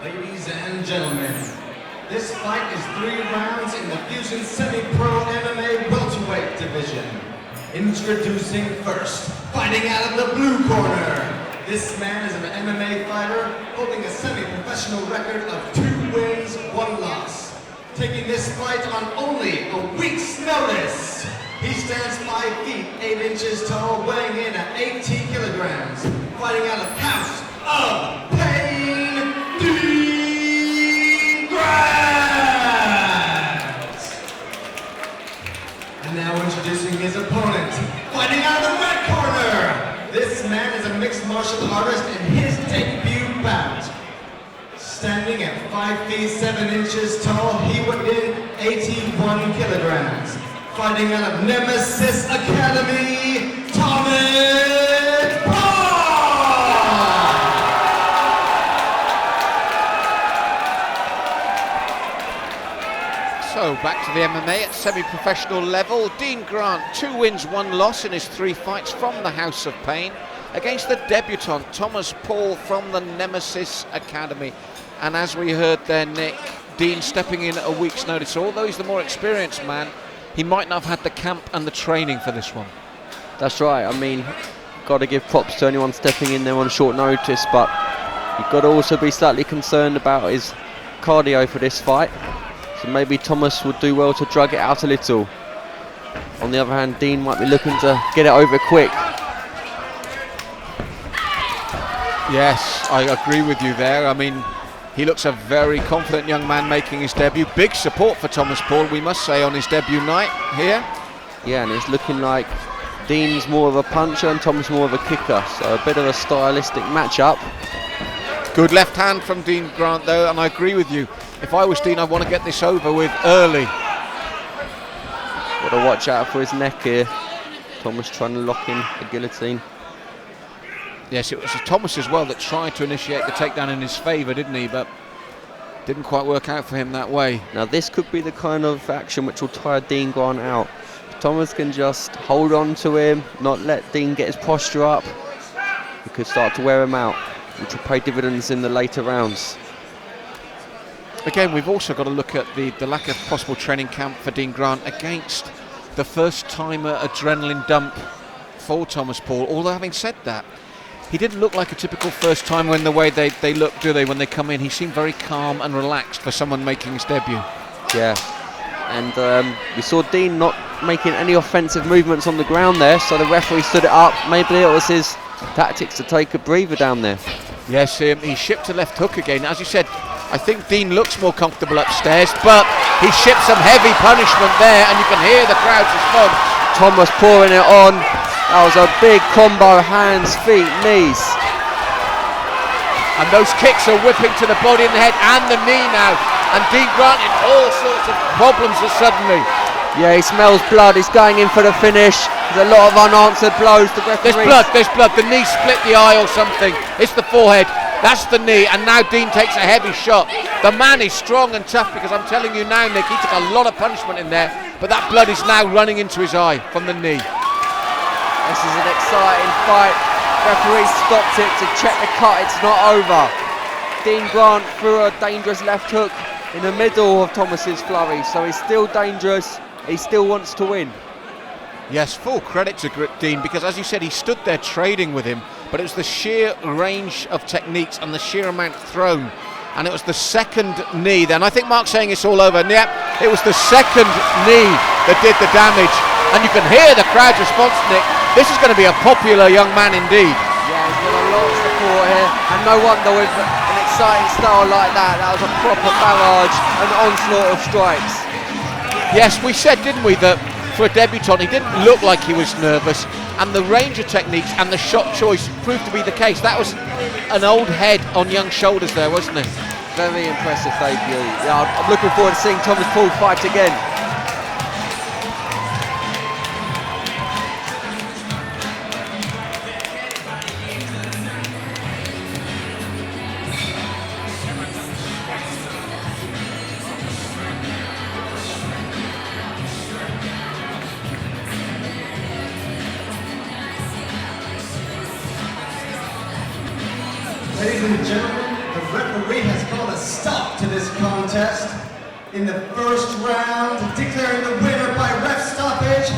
Ladies and gentlemen, this fight is 3 rounds in the Fusion Semi-Pro MMA welterweight division. Introducing first, fighting out of the blue corner. This man is an MMA fighter holding a semi-professional record of 2 wins, 1 loss. Taking this fight on only a week's notice. He stands 5 feet, 8 inches tall, weighing in at 18 kilograms. Fighting out of House of Pain, Dean Grant! And now introducing his opponent, fighting out of the red corner. This man is a mixed martial artist in his debut bout. Standing at 5 feet 7 inches tall, he weighed in 81 kilograms. Fighting out of Nemesis Academy, Thomas Paul! So back to the MMA at semi-professional level. Dean Grant, 2 wins, 1 loss in his 3 fights from the House of Pain against the debutant Thomas Paul from the Nemesis Academy. And as we heard there, Nick, Dean stepping in at a week's notice. Although he's the more experienced man, he might not have had the camp and the training for this one. That's right. I mean, got to give props to anyone stepping in there on short notice, but you've got to also be slightly concerned about his cardio for this fight. So maybe Thomas would do well to drag it out a little. On the other hand, Dean might be looking to get it over quick. Yes, I agree with you there. I mean, he looks a very confident young man making his debut. Big support for Thomas Paul, we must say, on his debut night here. Yeah, and it's looking like Dean's more of a puncher and Thomas more of a kicker. So a bit of a stylistic matchup. Good left hand from Dean Grant, though, and I agree with you. If I was Dean, I'd want to get this over with early. Got to watch out for his neck here. Thomas trying to lock in the guillotine. Yes, it was Thomas as well that tried to initiate the takedown in his favour, didn't he? But didn't quite work out for him that way. Now this could be the kind of action which will tire Dean Grant out. If Thomas can just hold on to him, not let Dean get his posture up, he could start to wear him out, which will pay dividends in the later rounds. Again, we've also got to look at the lack of possible training camp for Dean Grant against the first-timer adrenaline dump for Thomas Paul. Although having said that, he didn't look like a typical first-timer in the way they look, do they, when they come in? He seemed very calm and relaxed for someone making his debut. Yeah, and we saw Dean not making any offensive movements on the ground there, so the referee stood it up. Maybe it was his tactics to take a breather down there. Yes, he shipped a left hook again. As you said, I think Dean looks more comfortable upstairs, but he shipped some heavy punishment there, and you can hear the crowd's response. Thomas pouring it on. That was a big combo, hands, feet, knees. And those kicks are whipping to the body and the head and the knee now. And Dean Grant in all sorts of problems suddenly. Yeah, he smells blood. He's going in for the finish. There's a lot of unanswered blows. The there's blood. The knee split the eye or something. It's the forehead. That's the knee. And now Dean takes a heavy shot. The man is strong and tough, because I'm telling you now, Nick, he took a lot of punishment in there. But that blood is now running into his eye from the knee. This is an exciting fight. Referee stopped it to check the cut. It's not over. Dean Grant threw a dangerous left hook in the middle of Thomas's flurry, so he's still dangerous. He still wants to win. Yes, full credit to Dean, because as you said, he stood there trading with him, but it was the sheer range of techniques and the sheer amount thrown. And it was the second knee then. I think Mark's saying it's all over. Yeah, it was the second knee that did the damage. And you can hear the crowd's response, Nick. This is going to be a popular young man indeed. Yeah, he's got a lot of support here. And no wonder with an exciting style like that. That was a proper barrage, an onslaught of strikes. Yes, we said, didn't we, that for a debutant, he didn't look like he was nervous. And the range of techniques and the shot choice proved to be the case. That was an old head on young shoulders there, wasn't it? Very impressive debut. Yeah, I'm looking forward to seeing Thomas Paul fight again. Ladies and gentlemen, the referee has called a stop to this contest. In the first round, declaring the winner by ref stoppage,